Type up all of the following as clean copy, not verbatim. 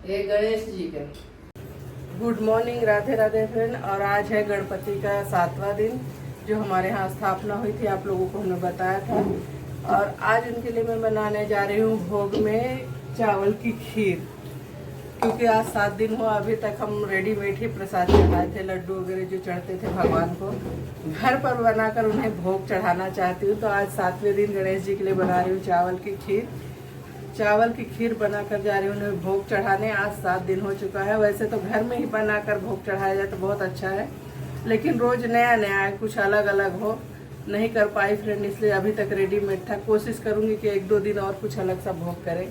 ये गणेश जी का। Good morning, Radhe Radhe friend. और आज है गणपति का 7वां दिन जो हमारे यहाँ स्थापना हुई थी, आप लोगों को हमने बताया था। और आज उनके लिए मैं बनाने जा रही हूँ भोग में चावल की खीर, क्योंकि आज 7 दिन हुआ, अभी तक हम रेडीमेड ही प्रसाद चढ़ाए थे। लड्डू वगैरह जो चढ़ते थे भगवान को, घर पर बनाकर उन्हें भोग चढ़ाना चाहती हूँ। तो आज 7वें दिन गणेश जी के लिए बना रही हूँ चावल की खीर। चावल की खीर बनाकर जा रही हूँ उन्हें भोग चढ़ाने। आज 7 दिन हो चुका है। वैसे तो घर में ही बनाकर भोग चढ़ाया जाए तो बहुत अच्छा है, लेकिन रोज नया नया कुछ अलग अलग हो, नहीं कर पाई फ्रेंड, इसलिए अभी तक रेडीमेड था। कोशिश करूँगी कि 1-2 दिन और कुछ अलग सा भोग करें।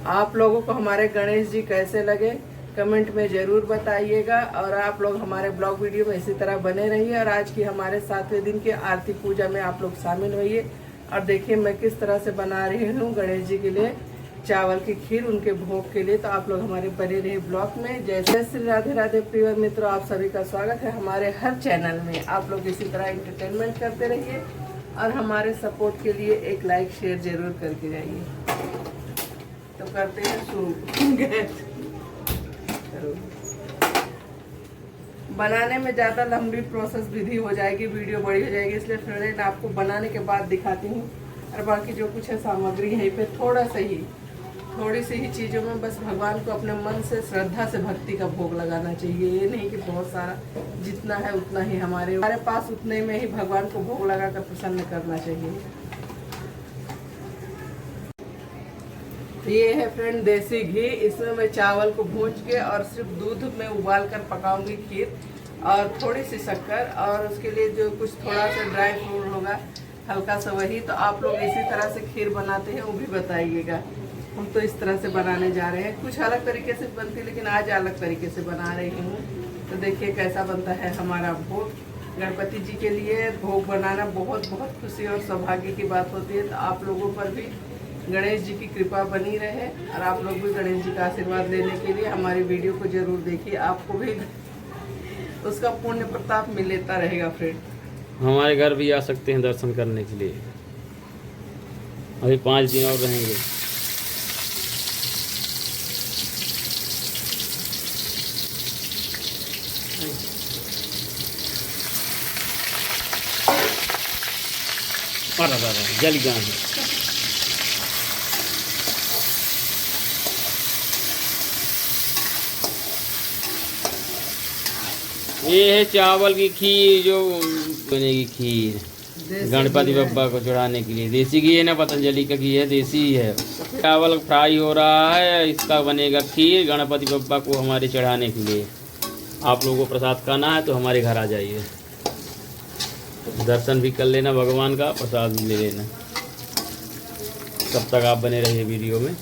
आप लोगों को हमारे गणेश जी कैसे लगे कमेंट में ज़रूर बताइएगा। और आप लोग हमारे ब्लॉग वीडियो में इसी तरह बने रहिए। और आज की हमारे 7वें दिन की आरती पूजा में आप लोग शामिल होइए और देखिए मैं किस तरह से बना रही हूँ गणेश जी के लिए चावल की खीर, उनके भोग के लिए। तो आप लोग हमारे बने रहे ब्लॉग में। जैसे श्री राधे राधे प्रिय मित्रों, आप सभी का स्वागत है हमारे हर चैनल में। आप लोग इसी तरह एंटरटेनमेंट करते रहिए और हमारे सपोर्ट के लिए एक लाइक शेयर जरूर करके जाइए। तो करते हैं शुरू। बनाने में ज़्यादा लंबी प्रोसेस विधि हो जाएगी, वीडियो बड़ी हो जाएगी, इसलिए फ्रेंड आपको बनाने के बाद दिखाती हूँ। और बाकी जो कुछ है सामग्री यहीं पे थोड़ी सी ही चीज़ों में बस भगवान को अपने मन से श्रद्धा से भक्ति का भोग लगाना चाहिए। ये नहीं कि बहुत सारा, जितना है उतना ही हमारे पास, उतने में ही भगवान को भोग लगाकर प्रसन्न करना चाहिए। ये है फ्रेंड देसी घी, इसमें मैं चावल को भूंज के और सिर्फ दूध में उबाल कर पकाऊंगी खीर, और थोड़ी सी शक्कर, और उसके लिए जो कुछ थोड़ा सा ड्राई फ्रूट होगा हल्का सा, वही। तो आप लोग इसी तरह से खीर बनाते हैं वो भी बताइएगा। हम तो इस तरह से बनाने जा रहे हैं, कुछ अलग तरीके से बनती है लेकिन आज अलग तरीके से बना रही हूँ। तो देखिए कैसा बनता है हमारा भोग। गणपति जी के लिए भोग बनाना बहुत बहुत खुशी और सौभाग्य की बात होती है। तो आप लोगों पर भी गणेश जी की कृपा बनी रहे और आप लोग भी गणेश जी का आशीर्वाद लेने के लिए हमारी वीडियो को जरूर देखिए, आपको भी उसका पुण्य प्रताप मिलता रहेगा फ्रेंड। हमारे घर भी आ सकते हैं दर्शन करने के लिए, अभी 5 दिन और रहेंगे। जल गया है। ये है चावल की खीर जो बनेगी, खीर गणपति बप्पा को चढ़ाने के लिए। देसी घी है ना, पतंजलि का घी है, देसी ही है। चावल फ्राई हो रहा है, इसका बनेगा खीर गणपति बप्पा को हमारे चढ़ाने के लिए। आप लोगों को प्रसाद खाना है तो हमारे घर आ जाइए, दर्शन भी कर लेना भगवान का, प्रसाद भी ले लेना। तब तक आप बने रहिए वीडियो में।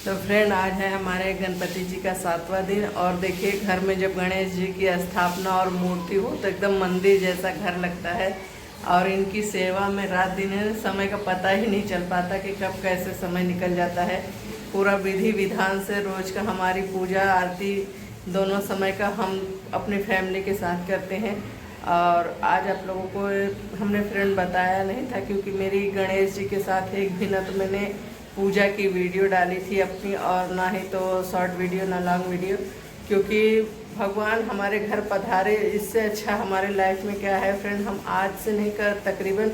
तो फ्रेंड आज है हमारे गणपति जी का 7वां दिन। और देखिए घर में जब गणेश जी की स्थापना और मूर्ति हो तो एकदम मंदिर जैसा घर लगता है। और इनकी सेवा में रात दिन समय का पता ही नहीं चल पाता कि कब कैसे समय निकल जाता है। पूरा विधि विधान से रोज का हमारी पूजा आरती दोनों समय का हम अपनी फैमिली के साथ करते हैं। और आज आप लोगों को हमने फ्रेंड बताया नहीं था, क्योंकि मेरी गणेश जी के साथ एक भी न तो मैंने पूजा की वीडियो डाली थी अपनी, और ना ही तो शॉर्ट वीडियो ना लॉन्ग वीडियो, क्योंकि भगवान हमारे घर पधारे, इससे अच्छा हमारे लाइफ में क्या है फ्रेंड। हम आज से नहीं कर तकरीबन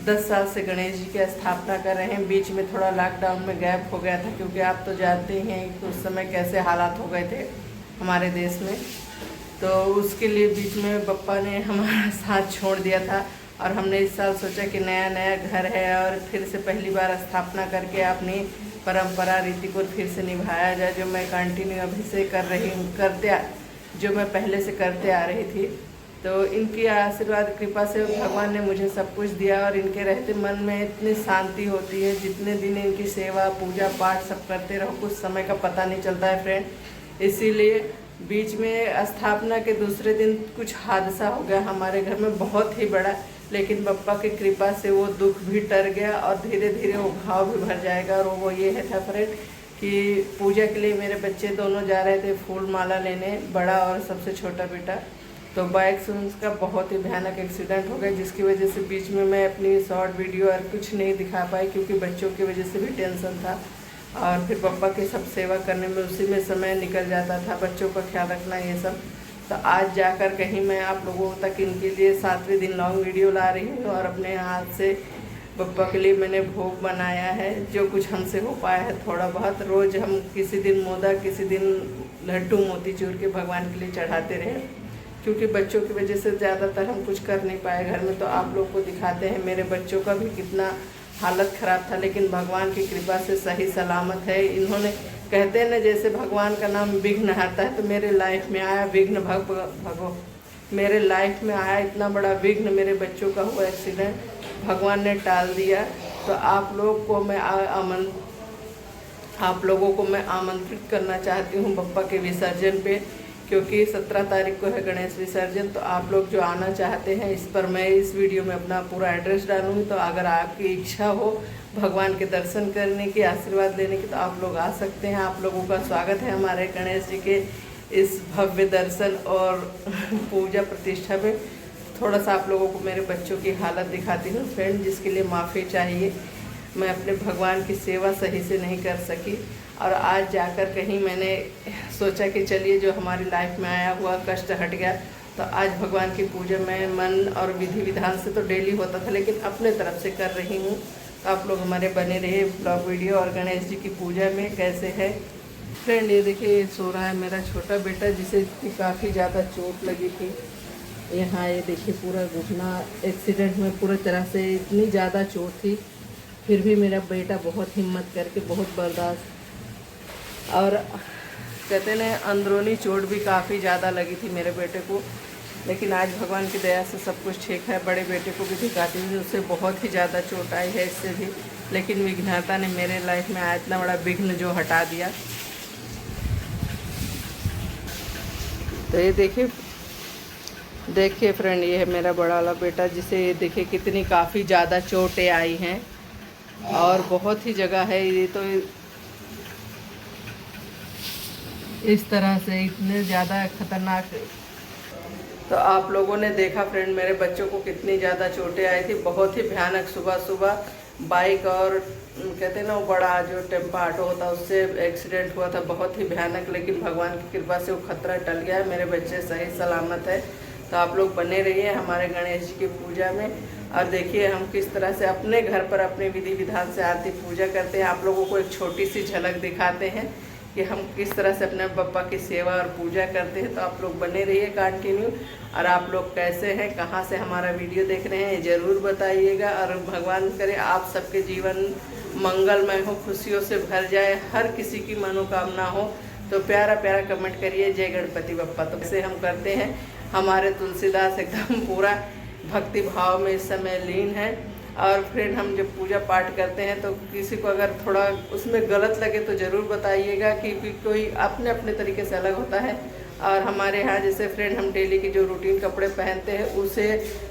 10 साल से गणेश जी की स्थापना कर रहे हैं। बीच में थोड़ा लॉकडाउन में गैप हो गया था, क्योंकि आप तो जानते ही हैं कि उस समय कैसे हालात हो गए थे हमारे देश में। तो उसके लिए बीच में बप्पा ने हमारा साथ छोड़ दिया था। और हमने इस साल सोचा कि नया नया घर है और फिर से पहली बार स्थापना करके अपनी परंपरा रीति को फिर से निभाया जाए, जो मैं कंटिन्यू अभी से जो मैं पहले से करते आ रही थी। तो इनकी आशीर्वाद कृपा से भगवान ने मुझे सब कुछ दिया, और इनके रहते मन में इतनी शांति होती है। जितने दिन इनकी सेवा पूजा पाठ सब करते रहो, कुछ समय का पता नहीं चलता है फ्रेंड। इसीलिए बीच में स्थापना के दूसरे दिन कुछ हादसा हो गया हमारे घर में, बहुत ही बड़ा, लेकिन बप्पा की कृपा से वो दुख भी टर गया और धीरे धीरे वो घाव भी भर जाएगा। और वो ये है था फ्रेंड कि पूजा के लिए मेरे बच्चे दोनों जा रहे थे फूल माला लेने, बड़ा और सबसे छोटा बेटा। तो बाइक से उसका बहुत ही भयानक एक्सीडेंट हो गया, जिसकी वजह से बीच में मैं अपनी शॉर्ट वीडियो और कुछ नहीं दिखा पाई, क्योंकि बच्चों की वजह से भी टेंशन था और फिर पापा की सब सेवा करने में उसी में समय निकल जाता था, बच्चों का ख्याल रखना ये सब। तो आज जाकर कहीं मैं आप लोगों तक इनके लिए 7वें दिन लॉन्ग वीडियो ला रही हूँ और अपने हाथ से पप्पा के लिए मैंने भोग बनाया है, जो कुछ हमसे हो पाया है थोड़ा बहुत। रोज़ हम किसी दिन मोदक, किसी दिन लड्डू मोतीचूर के भगवान के लिए चढ़ाते रहे, क्योंकि बच्चों की वजह से ज़्यादातर हम कुछ कर नहीं पाए घर में। तो आप लोग को दिखाते हैं मेरे बच्चों का भी कितना हालत ख़राब था, लेकिन भगवान की कृपा से सही सलामत है। इन्होंने कहते हैं ना, जैसे भगवान का नाम विघ्न हरता है, तो मेरे लाइफ में आया विघ्न भगो मेरे लाइफ में आया इतना बड़ा विघ्न, मेरे बच्चों का हुआ एक्सीडेंट भगवान ने टाल दिया। तो आप लोगों को मैं आमंत्रित करना चाहती हूँ बप्पा के विसर्जन पे, क्योंकि 17 तारीख को है गणेश विसर्जन। तो आप लोग जो आना चाहते हैं, इस पर मैं इस वीडियो में अपना पूरा एड्रेस डालूँगी। तो अगर आपकी इच्छा हो भगवान के दर्शन करने की, आशीर्वाद लेने की, तो आप लोग आ सकते हैं। आप लोगों का स्वागत है हमारे गणेश जी के इस भव्य दर्शन और पूजा प्रतिष्ठा में। थोड़ा सा आप लोगों को मेरे बच्चों की हालत दिखाती हूँ फ्रेंड, जिसके लिए माफ़ी चाहिए। मैं अपने भगवान की सेवा सही से नहीं कर सकी और आज जाकर कहीं मैंने सोचा कि चलिए जो हमारी लाइफ में आया हुआ कष्ट हट गया। तो आज भगवान की पूजा में मन और विधि विधान से तो डेली होता था, लेकिन अपने तरफ से कर रही हूँ। तो आप लोग हमारे बने रहे ब्लॉग वीडियो और गणेश जी की पूजा में कैसे है फ्रेंड। ये देखिए, ये सो रहा है मेरा छोटा बेटा, जिसे काफ़ी ज़्यादा चोट लगी थी। यहाँ ये देखिए पूरा घुटना एक्सीडेंट में पूरी तरह से इतनी ज़्यादा चोट थी, फिर भी मेरा बेटा बहुत हिम्मत करके बहुत बर्दाश्त। और कहते हैं अंदरूनी चोट भी काफ़ी ज़्यादा लगी थी मेरे बेटे को, लेकिन आज भगवान की दया से सब कुछ ठीक है। बड़े बेटे को भी दिखाती हूँ, उससे बहुत ही ज़्यादा चोट आई है इससे भी, लेकिन विघ्नहर्ता ने मेरे लाइफ में आया इतना बड़ा विघ्न जो हटा दिया। तो ये देखिए फ्रेंड, ये है मेरा बड़ा वाला बेटा, जिसे ये देखिए कितनी काफ़ी ज़्यादा चोटें आई हैं और बहुत ही जगह है। ये तो इस तरह से इतने ज़्यादा खतरनाक। तो आप लोगों ने देखा फ्रेंड, मेरे बच्चों को कितनी ज़्यादा चोटें आई थी, बहुत ही भयानक। सुबह सुबह बाइक और कहते हैं ना वो बड़ा जो टेम्पो ऑटो होता है उससे एक्सीडेंट हुआ था, बहुत ही भयानक। लेकिन भगवान की कृपा से वो खतरा टल गया है, मेरे बच्चे सही सलामत है। तो आप लोग बने रहिए हमारे गणेश जी की पूजा में और देखिए हम किस तरह से अपने घर पर अपने विधि विधान से आरती पूजा करते हैं। आप लोगों को एक छोटी सी झलक दिखाते हैं कि हम किस तरह से अपने बप्पा की सेवा और पूजा करते हैं। तो आप लोग बने रहिए कंटिन्यू। और आप लोग कैसे हैं, कहाँ से हमारा वीडियो देख रहे हैं, ज़रूर बताइएगा। और भगवान करे आप सबके जीवन मंगलमय हो, खुशियों से भर जाए, हर किसी की मनोकामना हो। तो प्यारा प्यारा कमेंट करिए, जय गणपति बप्पा। तो इसे हम करते हैं, हमारे तुलसीदास एकदम पूरा भक्ति भाव में इस समय लीन है। और फ्रेंड, हम जब पूजा पाठ करते हैं तो किसी को अगर थोड़ा उसमें गलत लगे तो ज़रूर बताइएगा, क्योंकि कोई अपने अपने तरीके से अलग होता है। और हमारे यहाँ जैसे फ्रेंड हम डेली के जो रूटीन कपड़े पहनते हैं उसे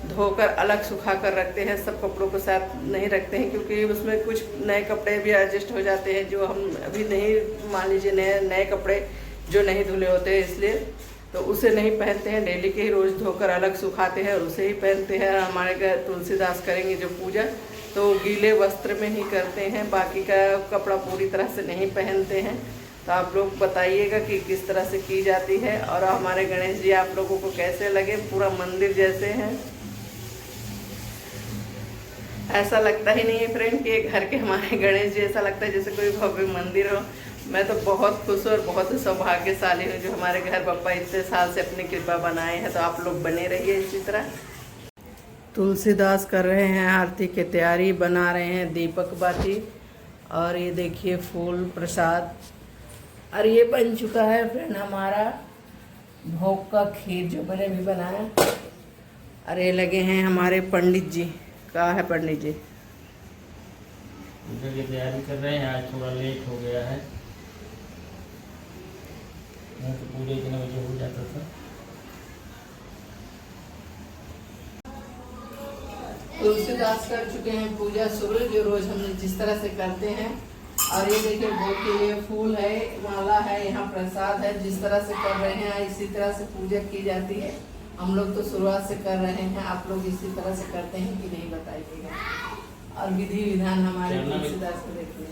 धोकर अलग सुखा कर रखते हैं, सब कपड़ों को साथ नहीं रखते हैं, क्योंकि उसमें कुछ नए कपड़े भी एडजस्ट हो जाते हैं जो हम अभी नहीं, मान लीजिए नए कपड़े जो नहीं धुले होते हैं, इसलिए तो उसे नहीं पहनते हैं। डेली के ही रोज़ धोकर अलग सुखाते हैं और उसे ही पहनते हैं। हमारे घर तुलसीदास करेंगे जो पूजा तो गीले वस्त्र में ही करते हैं, बाकी का कपड़ा पूरी तरह से नहीं पहनते हैं। तो आप लोग बताइएगा कि किस तरह से की जाती है। और हमारे गणेश जी आप लोगों को कैसे लगे, पूरा मंदिर जैसे हैं, ऐसा लगता ही नहीं है फ्रेंड कि घर के हमारे गणेश जी, ऐसा लगता है जैसे कोई भव्य मंदिर हो। मैं तो बहुत खुश और बहुत सौभाग्यशाली हूँ जो हमारे घर बप्पा इतने साल से अपनी कृपा बनाए हैं। तो आप लोग बने रहिए इसी तरह। तुलसीदास कर रहे हैं आरती की तैयारी, बना रहे हैं दीपक बाती। और ये देखिए फूल प्रसाद, और ये बन चुका है फ्रेंड हमारा भोग का खीर जो मैंने भी बनाया। और ये लगे हैं हमारे पंडित जी, कहाँ है पंडित जी? पूजा की तैयारी कर रहे हैं, आज थोड़ा लेट हो गया है, नहीं तो पूरे 3 बजे हो जाता था। तुलसीदास कर चुके हैं पूजा शुरू, जो रोज हम जिस तरह से करते हैं। और ये देखिए भोग के लिए फूल है, माला है, यहाँ प्रसाद है, जिस तरह से कर रहे हैं इसी तरह से पूजा की जाती है। हम लोग तो शुरुआत से कर रहे हैं, आप लोग इसी तरह से करते हैं कि नहीं बताइएगा। और विधि विधान हमारे तुलसीदास को देखिए।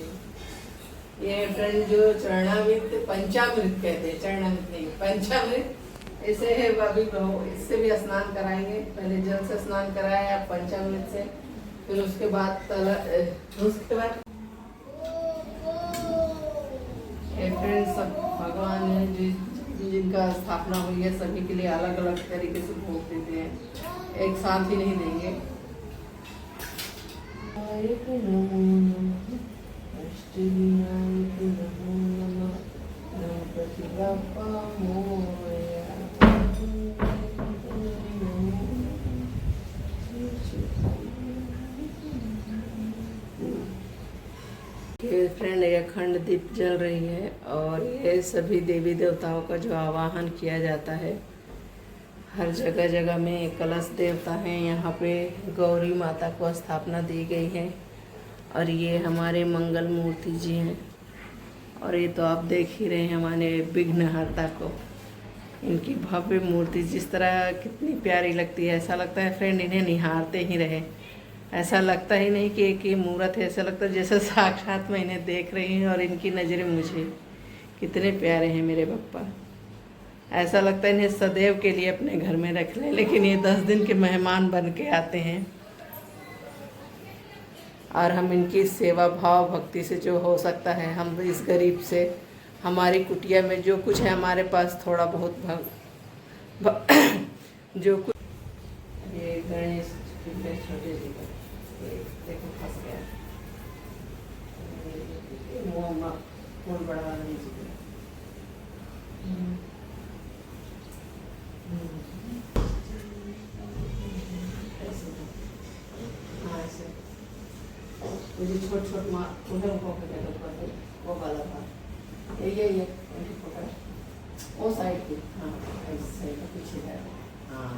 ये फ्रेंड जो चरणामृत पंचामृत कहते हैं, चरणामृत नहीं पंचामृत, इसे है अभी इससे भी स्नान कराएंगे। पहले जल से स्नान कराया पंचामृत से, फिर उसके बाद उसके बाद फ्रेंड सब भगवान है जिनका स्थापना हुई है सभी के लिए अलग अलग तरीके से भोग देते हैं, एक साथ ही नहीं देंगे। फ्रेंड ये अखंड दीप जल रही है और ये सभी देवी देवताओं का जो आवाहन किया जाता है। हर जगह जगह में कलश देवता हैं, यहाँ पे गौरी माता को स्थापना दी गई है और ये हमारे मंगल मूर्ति जी हैं। और ये तो आप देख ही रहे हैं हमारे विघ्नहर्ता को, इनकी भव्य मूर्ति जिस तरह कितनी प्यारी लगती है। ऐसा लगता है फ्रेंड इन्हें निहारते ही रहे, ऐसा लगता ही नहीं कि एक ही मूर्त है, ऐसा लगता है जैसे साक्षात मैं इन्हें देख रही हूँ और इनकी नज़रें मुझे। कितने प्यारे हैं मेरे बप्पा, ऐसा लगता है इन्हें सदैव के लिए अपने घर में रख लें, लेकिन ये 10 दिन के मेहमान बन के आते हैं। और हम इनकी सेवा भाव भक्ति से जो हो सकता है, हम इस गरीब से हमारी कुटिया में जो कुछ है हमारे पास थोड़ा बहुत जो कुछ ये गणेश छोटे जी का देखो फंस गया, फूल बड़ा वाला नहीं चाहिए। मुझे छोट छोट माँ उन्हें वो वाला था ये पकड़ वो साइड की, हाँ इस साइड का पीछे है, हाँ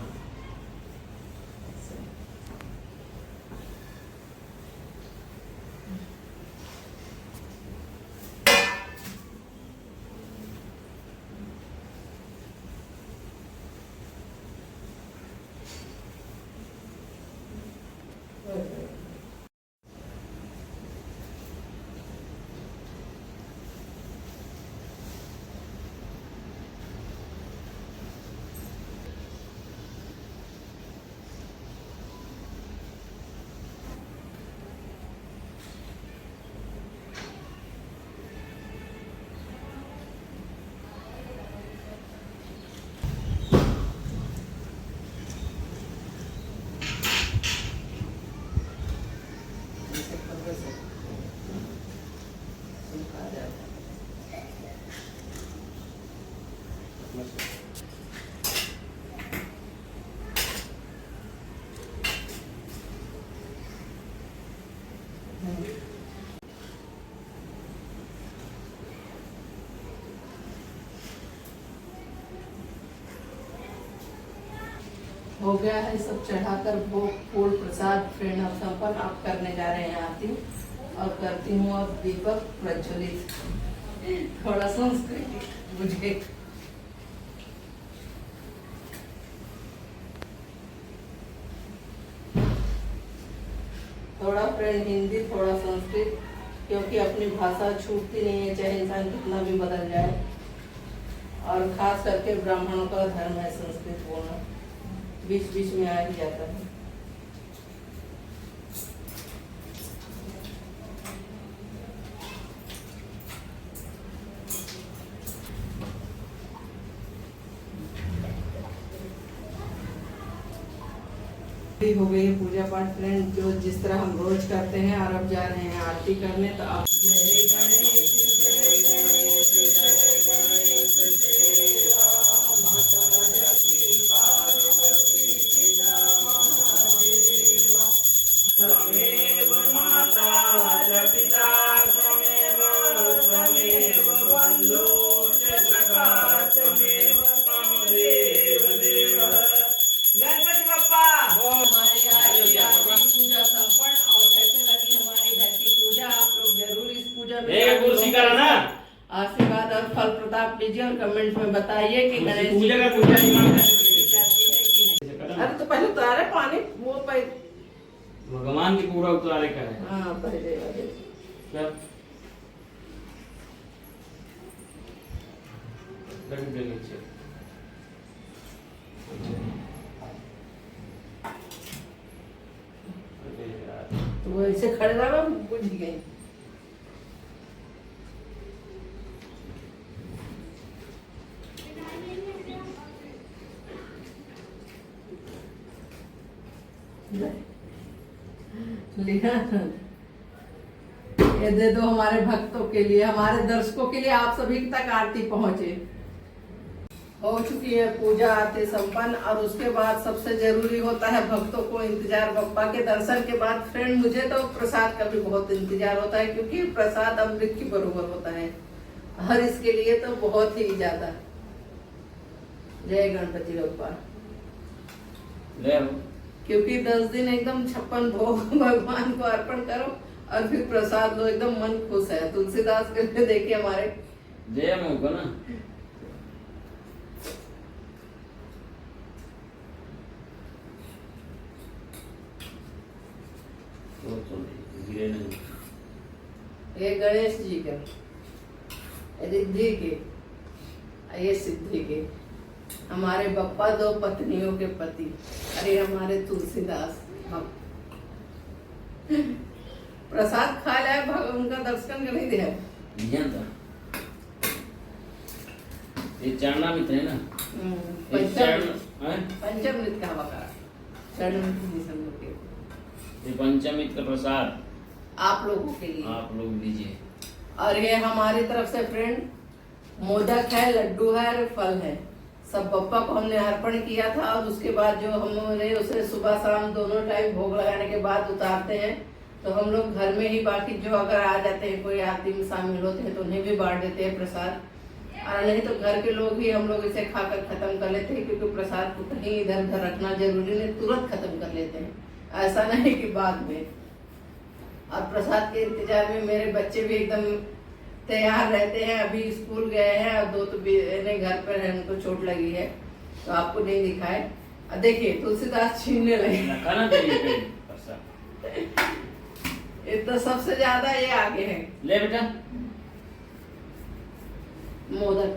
हो गया है सब चढ़ाकर भोग फूल प्रसाद फ्रेंड और संपन्न आप करने जा रहे हैं आरती और करती हूँ अब दीपक प्रज्वलित। थोड़ा संस्कृति मुझे थोड़ा फ्रेंड हिंदी थोड़ा संस्कृत, क्योंकि अपनी भाषा छूटती नहीं है चाहे इंसान कितना भी बदल जाए। और खास करके ब्राह्मणों का धर्म है संस्कृत बोलना, बीच बीच में आ ही जाता है। हो गई पूजा पाठ फ्रेंड जो जिस तरह हम रोज करते हैं, और अब जा रहे हैं आरती करने। तो आप आशीर्वाद और फल प्रताप लीजिए और कमेंट में बताइए कि गणेश जी की पूजा जाती है कि चला रहे पानी वो पहले। भगवान की पूरा उतारे का है। हाँ पहले वाले। क्या रख दे नीचे। तो वो ऐसे खड़े रहा बुझ गई। लिया ये दे दो हमारे भक्तों के लिए, हमारे दर्शकों के लिए, आप सभी तक आरती पहुंचे। हो चुकी है पूजा आरती संपन्न और उसके बाद सबसे जरूरी होता है भक्तों को इंतजार। बप्पा के दर्शन के बाद फ्रेंड मुझे तो प्रसाद का भी बहुत इंतजार होता है, क्योंकि प्रसाद अमृत की बरोबर होता है हर इसके लिए तो बहुत ही ज्यादा। जय गणपति बप्पा। ले क्योंकि 10 दिन एकदम 56 भोग भगवान को अर्पण करो और फिर प्रसाद लो, एकदम मन खुश है। तुलसीदास के लिए देखिए हमारे जय मुझको ना गिरे नहीं। ये गणेश जी के, रिद्धि के, ये सिद्धि के, हमारे बप्पा 2 पत्नियों के पति, अरे हमारे तुलसीदास हम प्रसाद खा लिया, उनका दर्शन कर नहीं दिया। ये चरणामृत है ना, पंचामृत का हवा करा, चरणामृत के ये पंचामृत का प्रसाद आप लोगों के लिए, आप लोग दीजिए। और ये हमारी तरफ से फ्रेंड मोदक है, लड्डू है और फल है, सब बप्पा को हमने अर्पण किया था। और उसके बाद जो हमने उसे सुबह शाम दोनों टाइम भोग लगाने के बाद उतारते हैं, तो हम लोग घर में ही बाकी जो अगर आ जाते हैं कोई आरती में शामिल होते हैं तो उन्हें भी बांट देते हैं प्रसाद, और नहीं तो घर के लोग ही हम लोग इसे खाकर खत्म कर लेते हैं, क्योंकि प्रसाद को कहीं इधर उधर रखना जरूरी नहीं, तुरंत खत्म कर लेते हैं, ऐसा नहीं कि बाद में। और प्रसाद के इंतजार में मेरे बच्चे भी एकदम तैयार रहते हैं। अभी स्कूल गए हैं और 2 तो घर पर है, उनको चोट लगी है तो आपको नहीं दिखाए। और देखिए तुलसीदास छीनने लगे। ये तो सबसे ज्यादा ये आगे है। ले बेटा मोदक।